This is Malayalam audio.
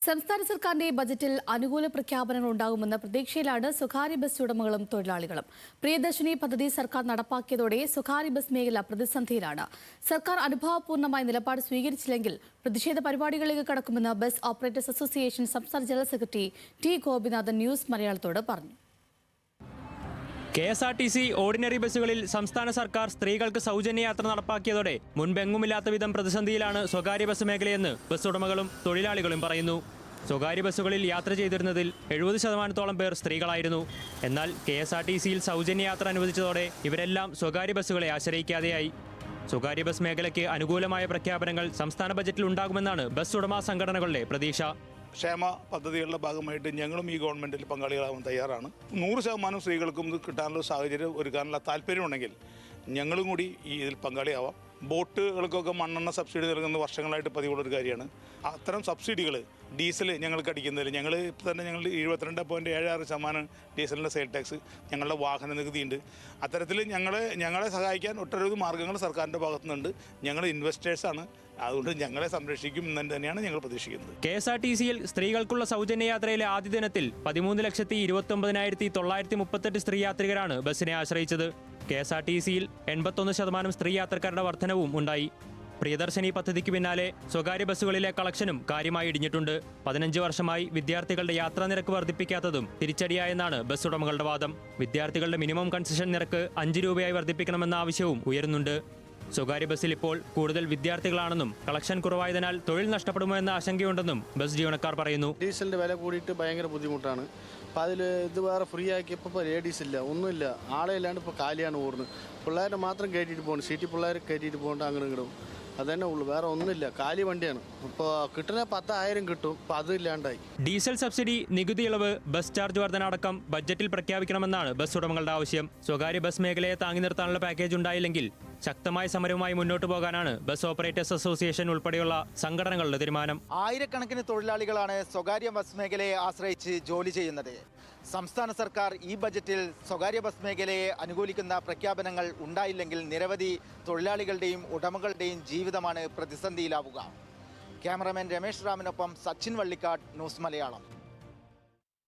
സംസ്ഥാന സർക്കാരിന്റെ ബജറ്റിൽ അനുകൂല പ്രഖ്യാപനങ്ങൾ ഉണ്ടാകുമെന്ന പ്രതീക്ഷയിലാണ് സ്വകാര്യ ബസ് ഉടമകളും തൊഴിലാളികളും. പ്രിയദർശിനി പദ്ധതി സർക്കാർ നടപ്പാക്കിയതോടെ സ്വകാര്യ ബസ് മേഖല പ്രതിസന്ധിയിലാണ്. സർക്കാർ അനുഭാവപൂർണ്ണമായ നിലപാട് സ്വീകരിച്ചില്ലെങ്കിൽ പ്രതിഷേധ പരിപാടികളിലേക്ക് കടക്കുമെന്ന് ബസ് ഓപ്പറേറ്റേഴ്സ് അസോസിയേഷൻ സംസ്ഥാന general secretary T Gopinathan news മലയാളത്തോട് പറഞ്ഞു. KSRTC ഓർഡിനറി ബസ്സുകളിൽ സംസ്ഥാന സർക്കാർ സ്ത്രീകൾക്ക് സൗജന്യ യാത്ര നടപ്പാക്കിയതോടെ മുൻപെങ്ങുമില്ലാത്ത വിധം പ്രതിസന്ധിയിലാണ് സ്വകാര്യ ബസ് മേഖലയെന്ന് ബസ് ഉടമകളും തൊഴിലാളികളും പറയുന്നു. സ്വകാര്യ ബസ്സുകളിൽ യാത്ര ചെയ്തിരുന്നതിൽ 70% പേർ സ്ത്രീകളായിരുന്നു. എന്നാൽ KSRTCയിൽ സൗജന്യ യാത്ര അനുവദിച്ചതോടെ ഇവരെല്ലാം സ്വകാര്യ ബസ്സുകളെ ആശ്രയിക്കാതെയായി. സ്വകാര്യ ബസ് മേഖലയ്ക്ക് അനുകൂലമായ പ്രഖ്യാപനങ്ങൾ സംസ്ഥാന ബജറ്റിൽ ഉണ്ടാകുമെന്നാണ് ബസ് ഉടമ സംഘടനകളുടെ പ്രതീക്ഷ. ക്ഷേമ പദ്ധതികളുടെ ഭാഗമായിട്ട് ഞങ്ങളും ഈ ഗവൺമെൻറ്റിൽ പങ്കാളികളാവാൻ തയ്യാറാണ്. 100% സ്ത്രീകൾക്കും ഇത് കിട്ടാനുള്ള സാഹചര്യം ഒരുക്കാനുള്ള താല്പര്യമുണ്ടെങ്കിൽ ഞങ്ങളും കൂടി ഈ ഇതിൽ പങ്കാളിയാവാം. ബോട്ടുകൾക്കൊക്കെ മണ്ണെണ്ണ സബ്സിഡി നൽകുന്ന വർഷങ്ങളായിട്ട് പതിവുള്ളൊരു കാര്യമാണ്. അത്തരം സബ്സിഡികൾ ഡീസൽ ഞങ്ങൾക്ക് അടിക്കുന്നതിൽ ഞങ്ങൾ ഇപ്പോൾ തന്നെ ഞങ്ങൾ 72.76% ഡീസലിൻ്റെ സെയിൽ ടാക്സ് ഞങ്ങളുടെ വാഹന നികുതിയുണ്ട്. അത്തരത്തിൽ ഞങ്ങളെ സഹായിക്കാൻ ഒട്ടനവധി മാർഗ്ഗങ്ങൾ സർക്കാരിൻ്റെ ഭാഗത്തുനിന്നുണ്ട്. ഞങ്ങൾ ഇൻവെസ്റ്റേഴ്സാണ്, അതുകൊണ്ട് ഞങ്ങളെ സംരക്ഷിക്കും എന്ന് തന്നെയാണ് ഞങ്ങൾ പ്രതീക്ഷിക്കുന്നത്. KSRTCയിൽ സ്ത്രീകൾക്കുള്ള സൗജന്യ യാത്രയിലെ ആദ്യ ദിനത്തിൽ 13,29,938 സ്ത്രീ യാത്രികരാണ് ബസ്സിനെ ആശ്രയിച്ചത്. KSRTCയിൽ 81% സ്ത്രീ യാത്രക്കാരുടെ വർധനവും ഉണ്ടായി. പ്രിയദർശിനി പദ്ധതിക്ക് പിന്നാലെ സ്വകാര്യ ബസ്സുകളിലെ കളക്ഷനും കാര്യമായി ഇടിഞ്ഞിട്ടുണ്ട്. 15 വർഷമായി വിദ്യാർത്ഥികളുടെ യാത്രാ നിരക്ക് വർദ്ധിപ്പിക്കാത്തതും തിരിച്ചടിയായെന്നാണ് ബസ് ഉടമകളുടെ വാദം. വിദ്യാർത്ഥികളുടെ മിനിമം കൺസെഷൻ നിരക്ക് 5 രൂപയായി വർദ്ധിപ്പിക്കണമെന്ന ആവശ്യവും ഉയരുന്നുണ്ട്. സ്വകാര്യ ബസ്സിൽ ഇപ്പോൾ കൂടുതൽ വിദ്യാർത്ഥികളാണെന്നും കളക്ഷൻ കുറവായതിനാൽ തൊഴിൽ നഷ്ടപ്പെടുമോ എന്ന ആശങ്കയുണ്ടെന്നും ബസ് ജീവനക്കാർ പറയുന്നു. ഡീസലിന്റെ വില കൂടിയിട്ട് ഭയങ്കര ബുദ്ധിമുട്ടാണ്. അപ്പോൾ അതിൽ ഇത് വേറെ ഫ്രീ ആക്കിയപ്പോൾ ലേഡീസ് ഇല്ല, ഒന്നുമില്ല, ആളെ ഇല്ലാണ്ട് ഇപ്പോൾ കാലിയാണ് ഓടുന്നത്. പിള്ളേരെ മാത്രം കയറ്റിയിട്ട് പോകുന്നു, സീറ്റിൽ പിള്ളേരെ കയറ്റിയിട്ട് പോകേണ്ട അങ്ങനെ ഇടും. അതന്നെ ഉള്ളൂ, വേറെ ഒന്നുമില്ല, കാലി വണ്ടിയാണ്. ഇപ്പോൾ കിട്ടുന്ന 10,000 കിട്ടും, ഇപ്പോൾ അതില്ലാണ്ടായി. ഡീസൽ സബ്സിഡി, നികുതി ഇളവ്, ബസ് ചാർജ് വർധന അടക്കം ബജറ്റിൽ പ്രഖ്യാപിക്കണമെന്നാണ് ബസ് ഉടമകളുടെ ആവശ്യം. സ്വകാര്യ ബസ് മേഖലയെ താങ്ങി നിർത്താനുള്ള പാക്കേജ് ഉണ്ടായില്ലെങ്കിൽ ശക്തമായ സമരവുമായി മുന്നോട്ട് പോകാനാണ് ബസ് ഓപ്പറേറ്റേഴ്സ് അസോസിയേഷൻ ഉൾപ്പെടെയുള്ള സംഘടനകളുടെ തീരുമാനം. ആയിരക്കണക്കിന് തൊഴിലാളികളാണ് സ്വകാര്യ ബസ് മേഖലയെ ആശ്രയിച്ച് ജോലി ചെയ്യുന്നത്. സംസ്ഥാന സർക്കാർ ഈ ബജറ്റിൽ സ്വകാര്യ ബസ് മേഖലയെ അനുകൂലിക്കുന്ന പ്രഖ്യാപനങ്ങൾ ഉണ്ടായില്ലെങ്കിൽ നിരവധി തൊഴിലാളികളുടെയും ഉടമകളുടെയും ജീവിതമാണ് പ്രതിസന്ധിയിലാവുക. ക്യാമറമാൻ രമേശ് റാമിനൊപ്പം സച്ചിൻ വള്ളിക്കാട്, ന്യൂസ് മലയാളം.